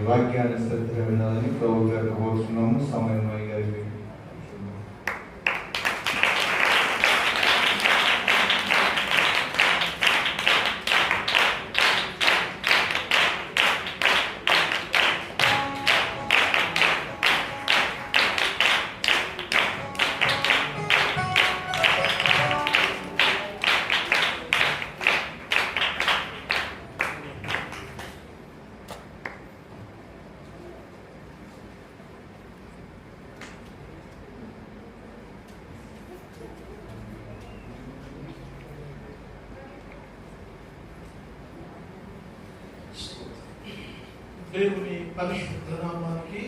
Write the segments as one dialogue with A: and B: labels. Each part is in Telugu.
A: వాక్యాన్ని శ్రద్ధగా వినాలని ప్రభు గారు కోరుతున్నాము. సమయం గారికి
B: దేవుని పరిశుద్ధ నామానికి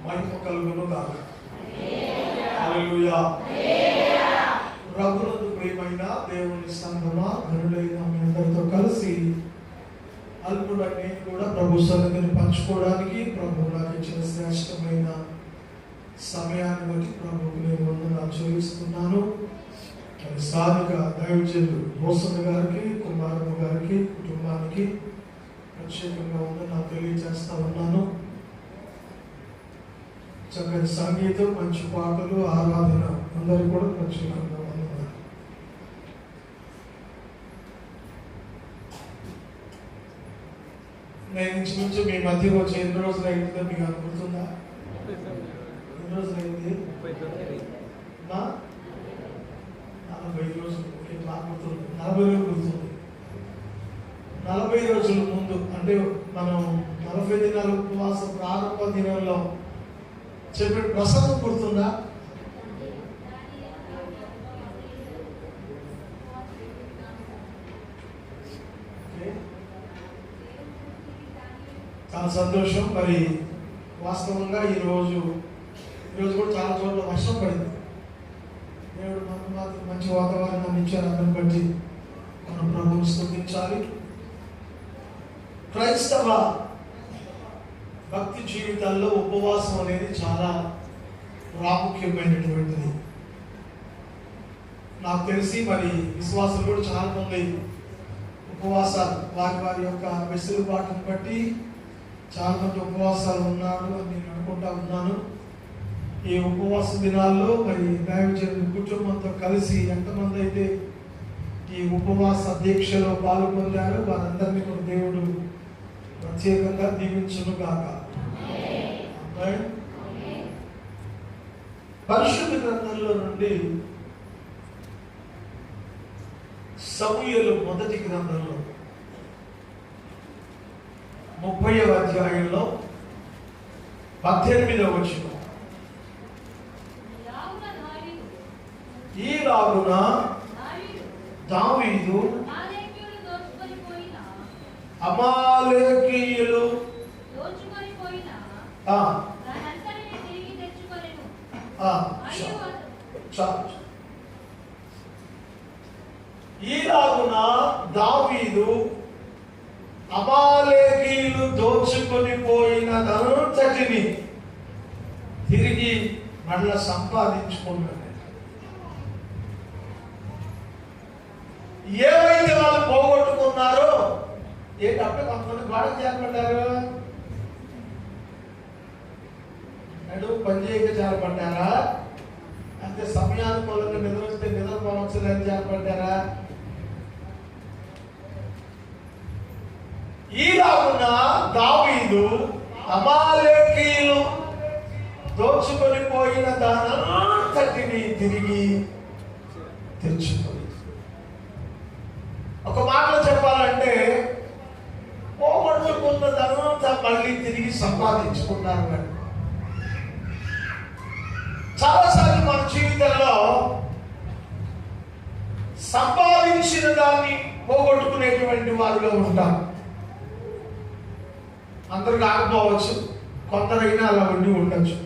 B: మహిమ కలుగును గాక. హల్లెలూయా. ప్రభువునందు ప్రియమైన దేవుని సంఘమా, ఘనులైన మీ అందరితో కలిసి అల్పుడైన నేను కూడా ప్రభు సన్నిధిని పంచుకోవడానికి ప్రభు నాకు ఇచ్చిన శ్రేష్టమైన సమయాన్ని బట్టి ప్రభువుకు నేను వందనాలు చెల్లిస్తున్నాను. అది సాధుగా దైవజనులు భూషణ్ గారికి, కుమారమ్మ గారికి, కుటుంబానికి ప్రత్యేకంగా వందనాలు తెలియజేస్తా ఉన్నాను. చక్కటి సంగీతం, మంచి పాటలు, ఆరాధన అందరూ కూడా ప్రత్యేకంగా వందనాలు. నేను ఇంచుమించు మీ మధ్య వచ్చి ఎన్ని రోజులు అయిందో మీకు అనుకుంటుందా? ఎన్ని రోజులు అయింది? 40 రోజులు. నాకు గుర్తుంది, 40 రోజులు గుర్తుంది. 40 రోజుల ముందు అంటే మనం 40 దినాల ఉపవాస ప్రారంభ దినంలో చెప్పిన ప్రసంగం గుర్తుందా? చాలా సంతోషం. మరి వాస్తవంగా ఈరోజు కూడా చాలా చోట్ల వర్షం పడింది. దేవుడు మనకు మాత్రం మంచి వాతావరణాన్ని ఇచ్చారు. అందరిని బట్టి మనం ప్రభువుని స్తుతించాలి. క్రైస్తవ భక్తి జీవితాల్లో ఉపవాసం అనేది చాలా ప్రాముఖ్యమైనటువంటిది. నాకు తెలిసి మరి విశ్వాసులు కూడా చాలా మంది ఉపవాసాలు వారి యొక్క వెసులుబాటును బట్టి చాలా మంది ఉపవాసాలు ఉన్నారు అని నేను అనుకుంటా ఉన్నాను. ఈ ఉపవాస దినాల్లో మరి దైవజనుల కుటుంబంతో కలిసి ఎంతమంది అయితే ఈ ఉపవాస దీక్షలో పాల్గొంటారో వారందరినీ కూడా దేవుడు ప్రత్యేకంగా దీవించును గాక. పరిశుద్ధ గ్రంథంలో నుండి సమూయేలు మొదటి గ్రంథంలో 30వ అధ్యాయంలో 18వ వచనం, ఈలాగున దావీదు అమాలేకీయులు ఈలాగున దావీదు అమాలేకీయులు దోచుకొని పోయిన ధనంతటిని తిరిగి మళ్ళా సంపాదించుకున్నాడు. ఏవైతే వాళ్ళు పోగొట్టుకున్నారో ఏంటంటే కొంతమంది గోడకు చేరబడ్డారు, నడు పని చేయక చేరబడ్డారా, అంటే సమయానుకూలంగా నిద్ర వస్తే నిద్ర పోవచ్చులని చేరబడ్డారా? ఈలాగున దావీదు అమాలేకీయులు దోచుకొని పోయిన దానంతటిని తిరిగి తెచ్చుకొని, ఒక మాటలో చెప్పాలంటే పోగొట్టుకున్న ధనంతా మళ్ళీ తిరిగి సంపాదించుకున్నారు. చాలాసార్లు మన జీవితంలో సంపాదించిన దాన్ని పోగొట్టుకునేటువంటి వారిలో ఉంటాం. అందరూ కాకపోవచ్చు, కొందరైనా అలా ఉండి ఉండొచ్చు.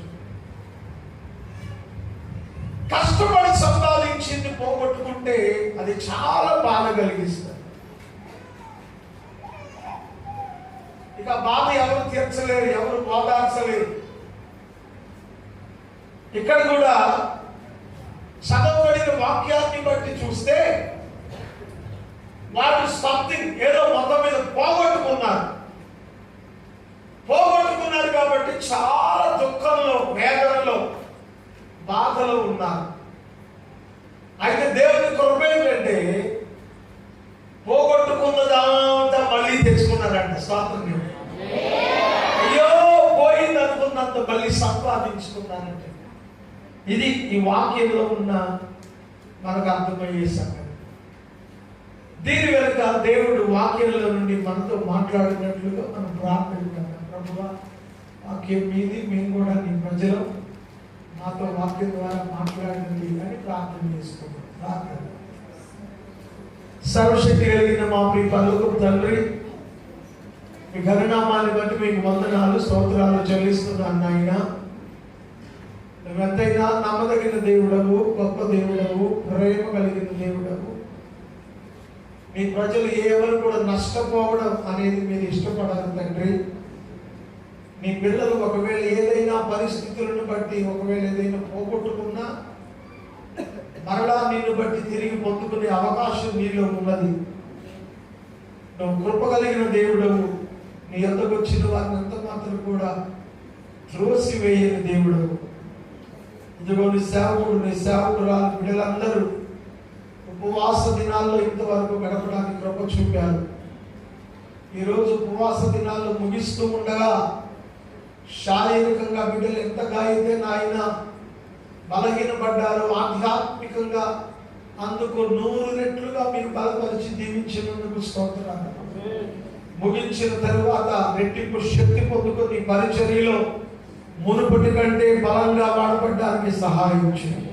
B: కష్టపడి సంపాదించింది పోగొట్టుకుంటే అది చాలా బాధ కలిగిస్తుంది. ఇక బాధ ఎవరు తీర్చలేరు, ఎవరు ఓదార్చలేరు. ఇక్కడ కూడా చదవబడిన వాక్యాన్ని బట్టి చూస్తే వారు సంథింగ్ ఏదో మొత్తం మీద పోగొట్టుకున్నారు. పోగొట్టుకున్నారు కాబట్టి చాలా దుఃఖంలో, వేదనలో, బాధలో ఉన్నారు. అయితే దేవుని కృప ఏంటంటే పోగొట్టుకున్నదంతా మళ్ళీ తెచ్చుకున్నారంట. స్వాతంత్ర్యం అయ్యో పోయింది అనుకున్నంత మళ్ళీ సంపాదించుకున్నారంటే. ఇది ఈ వాక్యంలో ఉన్న మనకు అర్థమయ్యే సంగతి. దీని వెనుక దేవుడు వాక్యంలో నుండి మనతో మాట్లాడినట్లుగా మనం ప్రార్థించాం. ప్రభువా, వాక్యం మీది, మేము కూడా నీ ప్రజలు, మాతో వాక్యం ద్వారా మాట్లాడింది అని ప్రార్థన చేసుకున్నాం. ప్రార్థన. సర్వశక్తి కలిగిన మా ప్రియ పరలోకపు తండ్రి, మీ ఘననామాన్ని బట్టి మీకు వందనాలు, స్తోత్రాలు చెల్లిస్తున్నాను నాయన. నువ్వెంతైనా నమ్మదగిన దేవుడవు, గొప్ప దేవుడవు, ప్రేమ కలిగిన దేవుడవు. మీ ప్రజలు ఎవరు కూడా నష్టపోవడం అనేది మీరు ఇష్టపడరు తండ్రి. మీ పిల్లలు ఒకవేళ ఏదైనా పరిస్థితులను బట్టి ఒకవేళ ఏదైనా పోగొట్టుకున్నా మరలా నిన్ను బట్టి తిరిగి పొందుకునే అవకాశం నీలో ఉన్నది. నువ్వు కృప కలిగిన దేవుడవు. నీ యొద్దకు వచ్చిన వారిని ఎంత మాత్రం కూడా త్రోసివేయని దేవుడవు. ఇదిగో నీ సేవకుడు, నీ సేవకురాలు బిడ్డలందరూ ఉపవాస దినాల్లో ఇంతవరకు గడపడానికి కృప చూపారు. ఈరోజు ఉపవాస దినాల్లో ముగిస్తూ ఉండగా శారీరకంగా బిడ్డలు ఎంతగా అయితే నాయన బలహీనపడ్డారో, ఆధ్యాత్మికంగా అందుకు 100 రెట్లుగా మీరు బలపరిచి దీవించినందుకు స్తోత్రాలు. ముగించిన తరువాత రెట్టింపు శక్తి పొందుకొని పరిచర్యలో మునుపటి కంటే బలంగా వాడపడడానికి సహాయం చేయండి.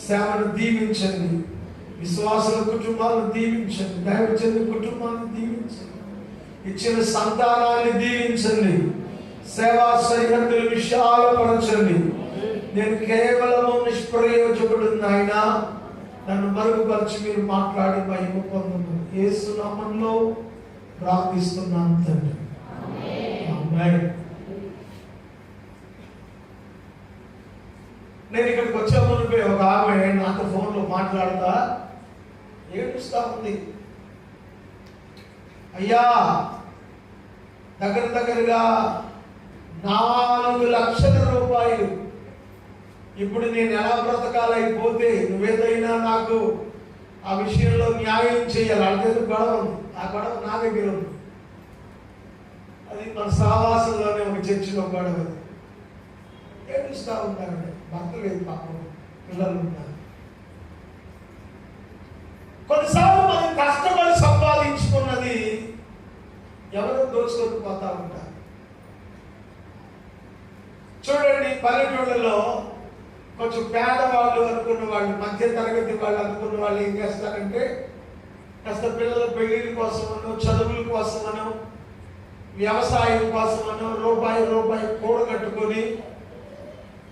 B: సేవను దీవించండి. విశ్వాసుల కుటుంబాలను దీవించండి. దైవజనుల కుటుంబాలను దీవించండి. ఇచ్చిన సంతానాన్ని దీవించండి. సేవా సరిహద్దులు విశాలపరచండి. నేను కేవలము నిష్ప్రయోజకుడు నాయన, నన్ను మరుగుపరిచి మీరు మాట్లాడి మహిమ పొందును. యేసు నామములో ప్రార్థిస్తున్నాను తండ్రి. ఆమేన్. నేను ఇక్కడికి వచ్చే ముందు ఒక ఆమె నాతో ఫోన్లో మాట్లాడతా ఏడుస్తా ఉంది. అయ్యా, దగ్గరగా 4 లక్షల రూపాయలు ఇప్పుడు నేను ఎలా బ్రతకాలైపోతే నువ్వేదైనా నాకు ఆ విషయంలో న్యాయం చేయాలి. అడిగేది గొడవ ఉంది. ఆ గొడవ నా దగ్గర ఉంది. అది మన సహవాసంలోనే ఒక చర్చిలో గొడవ. ఏడుస్తా ఉంటారండి. భర్త లేదు, పాపం, పిల్లలు ఉన్నారు. కొన్నిసార్లు మనం కష్టపడి సంపాదించుకున్నది ఎవరో దోచుకొని పోతా ఉంటారు. చూడండి, పల్లెటూళ్ళలో కొంచెం పేదవాళ్ళు అనుకున్న వాళ్ళు, మధ్య తరగతి వాళ్ళు అనుకున్న వాళ్ళు ఏం చేస్తారంటే కాస్త పిల్లల పెళ్లిళ్ళ కోసమనో, చదువుల కోసమనో, వ్యవసాయం కోసమనో రూపాయి కూడగట్టుకొని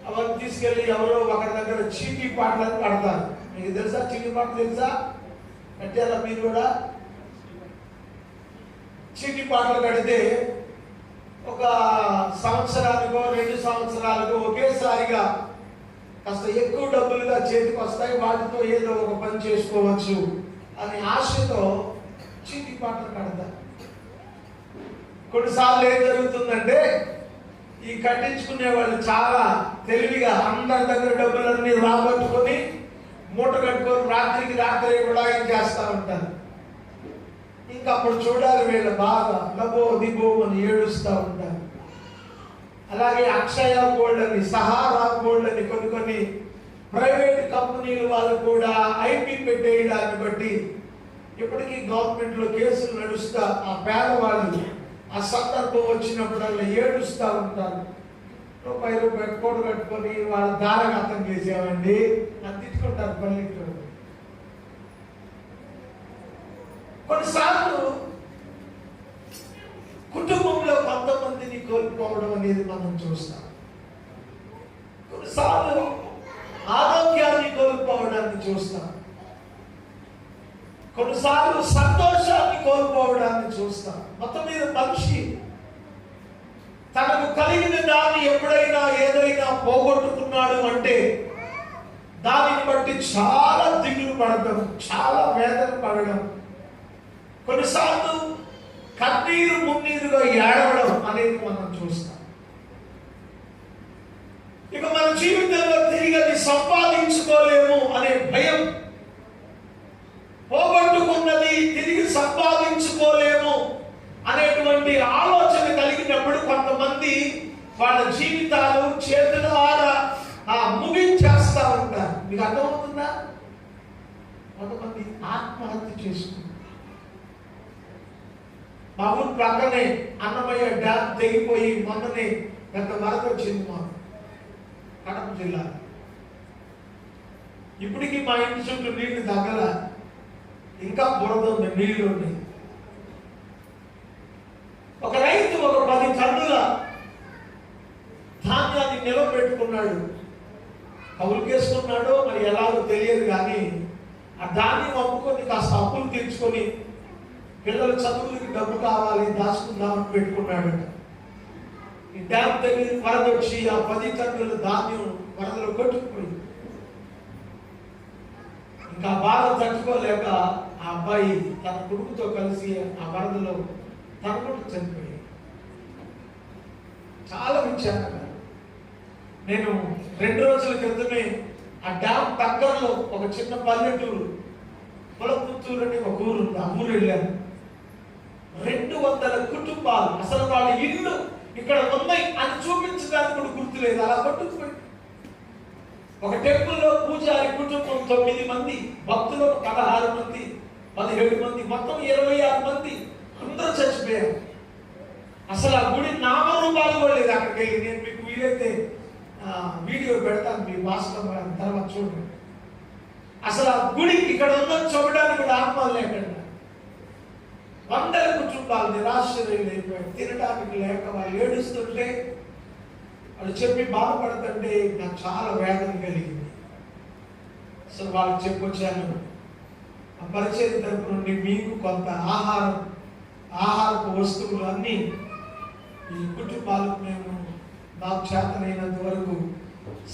B: అవన్నీ తీసుకెళ్ళి ఎవరో ఒకరి దగ్గర చీటీ పాటలను కడతారు. మీకు తెలుసా చీటీ పాటలు? తెలుసా? కట్టారా మీరు కూడా? చీటీ పాటలు కడితే ఒక సంవత్సరానికో 2 సంవత్సరాలకో ఒకేసారిగా కాస్త ఎక్కువ డబ్బులుగా చేతికి వస్తాయి, వాటితో ఏదో ఒక పని చేసుకోవచ్చు అనే ఆశతో చీటీ పాటలు కడతారు. కొన్నిసార్లు ఏం జరుగుతుందంటే ఈ కట్టించుకునే వాళ్ళు చాలా తెలివిగా అందరి దగ్గర డబ్బులన్నీ రాబట్టుకొని మూట కట్టుకొని రాత్రికి రాత్రి కూడా ఏం చేస్తూ ఉంటారు. ఇంకా అప్పుడు చూడాలి వీళ్ళ బాధ, లబో దిబో అని ఏడుస్తూ ఉంటారు. అలాగే అక్షయ గోల్డ్ అని, సహారా గోల్డ్ అని కొన్ని ప్రైవేట్ కంపెనీలు వాళ్ళు కూడా ఐపీ పెట్టేయడాన్ని బట్టి ఇప్పటికీ గవర్నమెంట్లో కేసులు నడుస్తా ఆ పేదవాళ్ళు ఆ సందర్భం వచ్చినప్పుడల్లా ఏడుస్తూ ఉంటారు. రూపాయి కోట కట్టుకొని వాళ్ళ దారగతం చేసామండి అని తిట్టుకుంటారు పల్లెటూరు. కొన్నిసార్లు కుటుంబంలో కొంతమందిని కోల్పోవడం అనేది మనం చూస్తాం. కొన్నిసార్లు ఆరోగ్యాన్ని కోల్పోవడాన్ని చూస్తాం. కొన్నిసార్లు సంతోషాన్ని కోల్పోవడాన్ని చూస్తాం. మొత్తం మీద మనిషి తనకు కలిగిన దాన్ని ఎప్పుడైనా ఏదైనా పోగొట్టుకున్నాడు అంటే దానిని బట్టి చాలా దిగులు పడడం, చాలా వేదన పడడం, కొన్నిసార్లు కన్నీరు మున్నీరుగా ఏడవడం అనేది మనం చూస్తాం. ఇక మన జీవితంలో తిరిగి అది సంపాదించుకోలేము అనే భయం, పోగొట్టుకున్నది తిరిగి సంపాదించుకోలేము అనేటువంటి ఆలోచన కలిగినప్పుడు కొంతమంది వాళ్ళ జీవితాలు చేతులారా ముగించేస్తా ఉంటారు. మీకు అర్థమవుతుందా? కొంతమంది ఆత్మహత్య చేసుకుంటారు. మా ఊరు ప్రక్కనే అన్నమయ్య డ్యామ్ తెగిపోయి మొన్ననే పెద్ద వరద వచ్చింది మాకు కడప జిల్లా. ఇప్పటికీ మా ఇంటి చుట్టూ నీళ్లు తగ్గల, ఇంకా బురద ఉంది, నీళ్లు ఉన్నాయి. ఒక రైతు ఒక 10 టన్నుల ధాన్యాన్ని నిలబెట్టుకున్నాడు. కౌలుకేసుకున్నాడో మరి ఎలాగో తెలియదు, కానీ ఆ ధాన్యం అమ్ముకొని కాస్త అప్పులు తీర్చుకొని పిల్లల చదువులకి డబ్బు కావాలి దాచుకుందామని పెట్టుకున్నాడు. ఈ డ్యామ్ దగ్గర వరద వచ్చి ఆ 10 టన్నుల ధాన్యం వరదలో కొట్టుకుపోయింది. ఇంకా బాధ తట్టుకోలేక ఆ అబ్బాయి తన కొడుకుతో కలిసి ఆ వరదలో తన కొడుకు చనిపోయాడు. చాలా విచారంగా. నేను 2 రోజుల క్రితమే ఆ డ్యామ్ దగ్గరలో ఒక చిన్న పల్లెటూరు, కులపుత్తూరు అని ఒక ఊరు ఉంది, ఆ ఊరు వెళ్ళాను. 200 కుటుంబాలు, అసలు వాళ్ళ ఇల్లు ఇక్కడ ఉన్నాయి అని చూపించడానికి కూడా గుర్తులేదు, అలా కొట్టుకుపోయి. ఒక టెంపుల్లో పూజారి కుటుంబం 9 మంది, భక్తులు 16 మంది, 17 మంది, మొత్తం 26 మంది, అందరూ చచ్చిపోయారు. అసలు ఆ గుడి నామరూపాలు కూడా లేదు. అక్కడికి వెళ్ళి నేను మీకు వీలైతే వీడియో పెడతాను, మీ వాస్తవం తర్వాత చూడండి. అసలు ఆ గుడి ఇక్కడ ఉందని చూడడానికి కూడా ఆత్మలు లేకుండా 100 కుటుంబాలు నిరాశ్రయులైపోయారు. తినడానికి లేక వాళ్ళు ఏడుస్తుంటే, వాళ్ళు చెప్పి బాధపడుతుంటే నాకు చాలా వేదన కలిగింది. అసలు వాళ్ళకి చెప్పొచ్చాను, ఆ పరిచయం తరపు నుండి మీకు కొంత ఆహారపు వస్తువులు అన్నీ ఈ కుటుంబాలకు మేము నాకు చేతనైనంత వరకు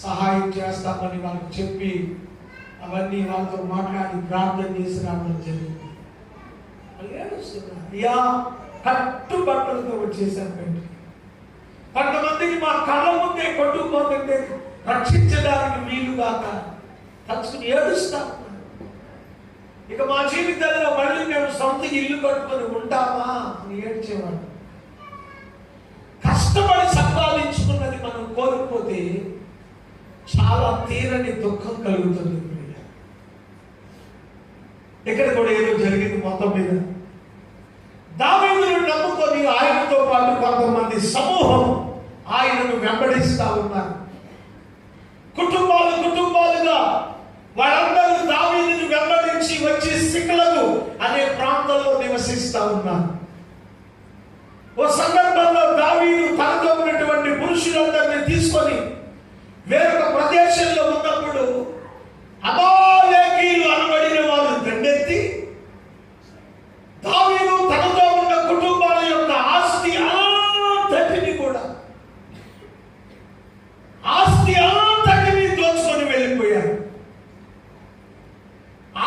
B: సహాయం చేస్తామని వాళ్ళకి చెప్పి అవన్నీ వాళ్ళతో మాట్లాడి ప్రార్థన చేసి రావడం జరిగింది. వాళ్ళు ఏడుస్తున్నారు. యా కట్టుబట్టలతో వచ్చేసాను. కొంతమందికి మా కళ్ళ ముందే కొట్టుకుపోతుంటే రక్షించడానికి వీలుగాక తలుచుకుని ఏడుస్తాం. ఇక మా జీవితంలో మళ్ళీ మేము సొంత ఇల్లు కట్టుకొని ఉంటామా అని ఏడ్చేవాడు. కష్టపడి సంపాదించుకున్నది మనం కోల్పోతే చాలా తీరని దుఃఖం కలుగుతుంది. ఇక్కడ కూడా ఏదో జరిగింది. మొత్తం మీద దావీదును నమ్ముకొని ఆయనతో పాటు కొంతమంది సమూహం ఆయనను వెంబడిస్తా ఉన్నారు. కుటుంబాలుగా వాళ్ళందరూ దావీదును వెంబడించి వచ్చి సిక్లగు అనే ప్రాంతంలో నివసిస్తా ఉన్నారు. ఓ సందర్భంలో దావీదు తనతో ఉన్నటువంటి పురుషులందరినీ తీసుకొని వేరొక ప్రదేశంలో ఉన్నప్పుడు అమాలేకీయులు అనబడిన వారు దండెత్తి దావీదు తనతో ఉన్న కుటుంబాల యొక్క ఆస్తి అంతటిని దోచుకొని వెళ్ళిపోయారు.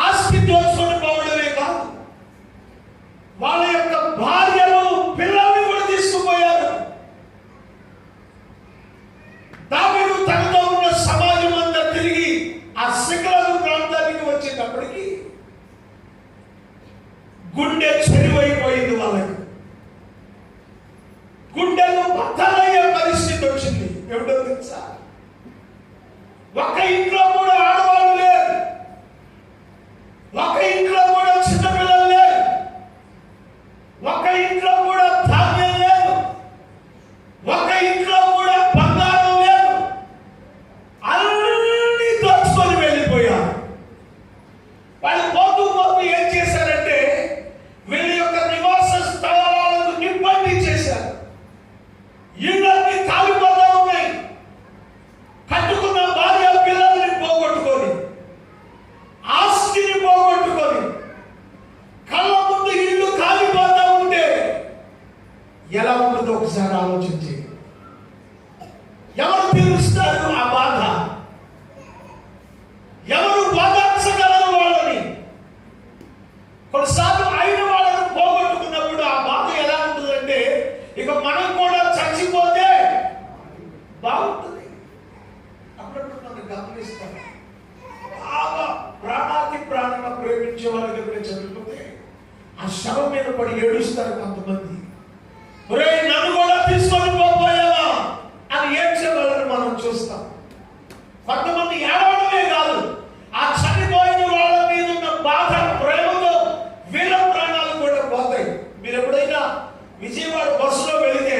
B: ఆస్తి దోచుకొని పోవడమే కాదు, వాళ్ళ యొక్క భార్యలు పిల్లల్ని కూడా తీసుకుపోయారు. దావీదు తనతో ఉన్న సమాజం అంతా తిరిగి ఆ సిక్లగు ప్రాంతానికి వచ్చేటప్పటికి గుండె చెరువైపోయింది. వాళ్ళకి గుండెలు బద్దలయ్యే పరిస్థితి వచ్చింది. ఏమిటో తెలుసా? ఒక ఇంట్లో కూడా ఆడవాళ్ళు లేరు, ఒక ఇంట్లో కూడా చిన్నపిల్లలు లేరు, ఒక ఇంట్లో కూడా ధాన్యం లేదు, ఒక ఇంట్లో కూడా బంగారం లేదు. అన్ని దోచుకొని వెళ్ళిపోయారు. వాళ్ళు పోతూ ఏం చేశారంటే వీళ్ళ యొక్క నివాస స్థలాలకు నిబంధి చేశారు. ఇళ్ళన్నీ కాలిపోతా ఉన్నాయి. కట్టుకున్న భార్య పిల్లల్ని పోగొట్టుకొని, ఆస్తిని పోగొట్టుకొని, కళ్ళ ముందు ఇల్లు కాలిపోతా ఉంటే ఎలా ఉంటుందో ఒకసారి ఆలోచించి. ఎవరు తీరుస్తారు ఆ బాధ? ఎవరు బాధించగలరు వాళ్ళని? కొన్నిసార్లు అయిన వాళ్ళను పోగొట్టుకున్నప్పుడు ఆ బాధ ఎలా ప్రేమించే వాళ్ళ దగ్గర చనిపోతే ఆ శవం మీద పడి ఏడుస్తారు కొంతమంది. ఒరే నన్ను కూడా తీసుకొని పోయావా అని ఏడ్చే వాళ్ళని మనం చూస్తాం. కొంతమంది ఏడవడమే కాదు, ఆ చనిపోయిన వాళ్ళ మీద ఉన్న బాధ ప్రేమతో వీళ్ళ ప్రాణాలు కూడా పోతాయి. మీరు ఎప్పుడైనా విజయవాడ బస్సులో వెళితే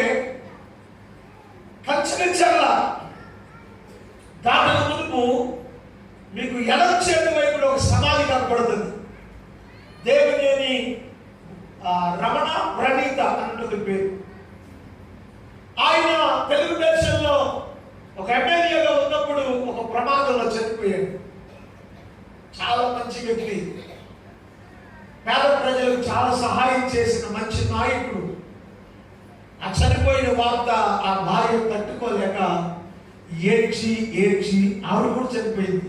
B: కంచనిచ్చర్ల దాటక మునుపు మీకు ఎడం చేతి వైపులో ఒక సమాధి కనపడుతుంది. దేవినేని రమణ ప్రణీత అన్నది పేరు. ఆయన తెలుగుదేశంలో ఒక ఎమ్మెల్యేగా ఉన్నప్పుడు ఒక ప్రమాదంలో చనిపోయాడు. చాలా మంచి వ్యక్తి, పేద ప్రజలకు చాలా సహాయం చేసిన మంచి నాయకుడు. ఆ చనిపోయిన వార్త ఆ భార్య తట్టుకోలేక ఏడ్చి ఆవిడ కూడా చనిపోయింది.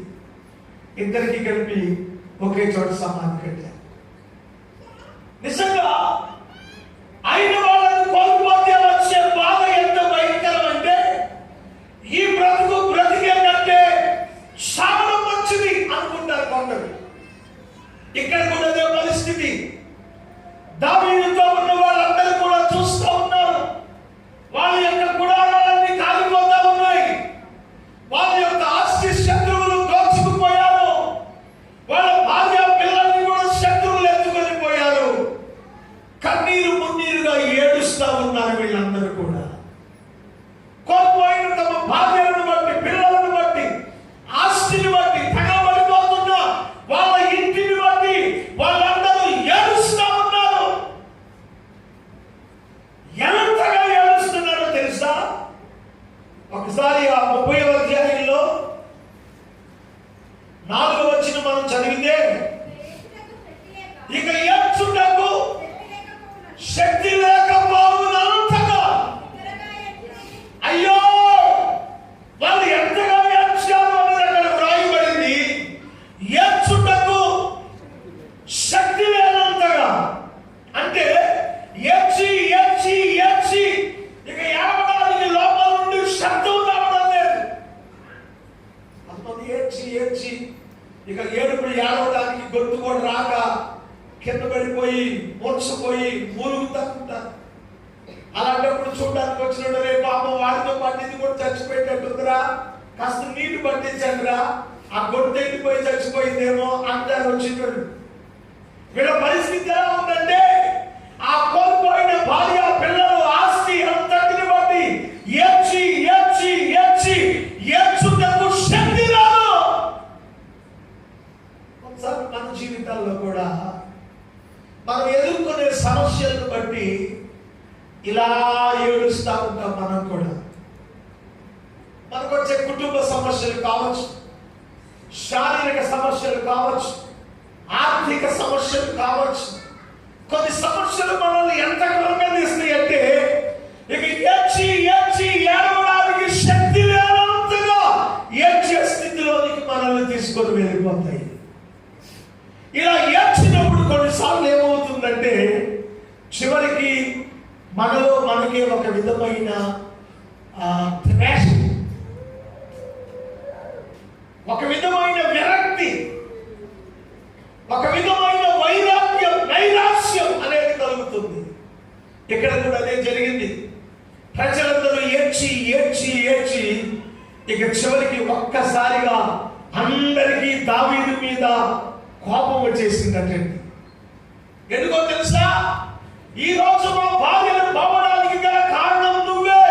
B: ఇద్దరికి కలిపి ఒకే చోట సమాధి కట్టారు. నిజంగా అయిన వాళ్ళని కోల్పోతే వచ్చే బాధ ఎంత భయంకరం అంటే, ఈ బ్రతికే కంటే చాలా మంచిది అనుకుంటారు కొందరు. ఇక్కడ కూడా అదే పరిస్థితి. దావీదుతో ఉన్న వాళ్ళందరూ కూడా చూస్తూ ఉన్నారు. వాళ్ళ యొక్క గుడారాలన్నీ కాలిపోతా ఉన్నాయి. వాళ్ళ యొక్క ఆస్తి శత్రువులు దోచుకుపోయారు. వాళ్ళ భార్య పిల్లల్ని కూడా శత్రువులు ఎత్తుకొని పోయారు. కన్నీరు మున్నీరుగా ఏడుస్తా ఉన్నారు వీళ్ళందరూ కూడా. కోల్పోయిన తమ భార్యలను బట్టి, పిల్లలను బట్టి, ఆస్తిని బట్టి, తెగబడిపోతున్న వాళ్ళ ఇంటిని బట్టి వాళ్ళందరూ ఏడుస్తా ఉన్నారు. ఎంతగా ఏడుస్తున్నారో తెలుసా? ఒకసారి ఆ 30వ అధ్యాయంలో 4వ వచనం మనం చదివితే, ఇక ఏడ్చుటకు శక్తి లేకపోవునంతగా, అయ్యో వాళ్ళు ఎంతగా ఏడ్చారు అనేది అక్కడ వ్రాయబడింది. ఏడ్చుటకు శక్తి లేనంతగా అంటే ఏడ్చి ఇక ఏడవడానికి లోపల నుండి శబ్దం రావడం లేదు. కొంతమంది ఏడ్చి ఇక ఏడుపులు ఏడవడానికి గొంతు కూడా రాక కింద పడిపోయి మూర్చపోయి మూలుగుతా ఉంటారు. అలాంటప్పుడు చూడడానికి వచ్చినట్టు, రే పాపం వాడితో పాటు ఇది కూడా చచ్చిపోయేటట్టుందిరా, కాస్త నీళ్లు పట్టించండిరా, ఆ గొంతు ఎండిపోయి చచ్చిపోయిందేమో అంటారు వచ్చినట్టు. వీళ్ళ పరిస్థితి ఎలా ఉందంటే, ఆ కోల్పోయిన భార్య, పిల్లలు, ఆస్తి అంతటిని బట్టి ఏడ్చుటకు శక్తి రాదు. ఒకసారి మన జీవితాల్లో కూడా మనం ఎదుర్కొనే సమస్యలను బట్టి ఇలా ఏడుస్తూ ఉంటాం. మనం కూడా మనకు వచ్చే కుటుంబ సమస్యలు కావచ్చు, శారీరక సమస్యలు కావచ్చు, ఆర్థిక సమస్యలు కావచ్చు. కొన్ని సమస్యలు మనల్ని ఎంత కృంగదీస్తాయి అంటే, ఇక ఏడ్చి ఏడవడానికి శక్తి లేనంతగా ఏడ్చే స్థితిలోనికి మనల్ని తీసుకొని వెళ్ళిపోతాయి. ఇలా ఏడ్చినప్పుడు కొన్నిసార్లు ఏమవుతుందంటే, చివరికి మనకే ఒక విధమైన ద్వేషం, ఒక విధమైన విరక్తి, ఒక విధమైన నైరాశ్యం అనేది కలుగుతుంది. ఇక్కడ కూడా అదే జరిగింది. ప్రజలందరూ ఏడ్చి ఇక చివరికి ఒక్కసారిగా అందరికీ దావీదు మీద కోపం వచ్చేసిందంటే, ఎందుకో తెలుసా? ఈ రోజు మా భార్యను పోవడానికి గల కారణం నువ్వే,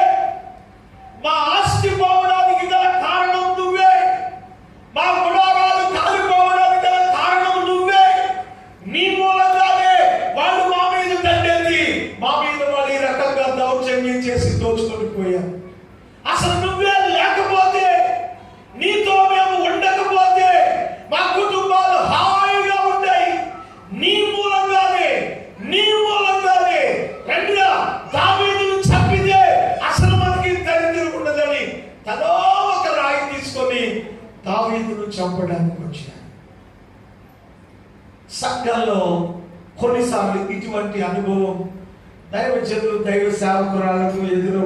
B: మా ఆస్తి పోవడానికి గల కారణం నువ్వే, మా గుడారాలు కాలిపోవడానికి గల కారణం నువ్వే. నీ మూలంగానే వాళ్ళు మా మీద దండెత్తి మా మీద వాళ్ళు ఈ రకంగా దౌర్జన్యం చేసి దోచుకొని పోయారు. అసలు నువ్వే లేకపోతే, నీతో మేము ఉండకపోతే మా కుటుంబాలు హాయిగా ఉంటాయి. నీ మూలంగానే రండిరా, దావీదును చంపితే అసలు మనకి దరిద్రం ఉండదని తలో ఒక రాయి తీసుకొని దావీదును చంపడానికి వచ్చారు. సంఘంలో కొన్నిసార్లు ఇటువంటి అనుభవం దైవజనులు, దైవ సేవకురాలకు ఎదురు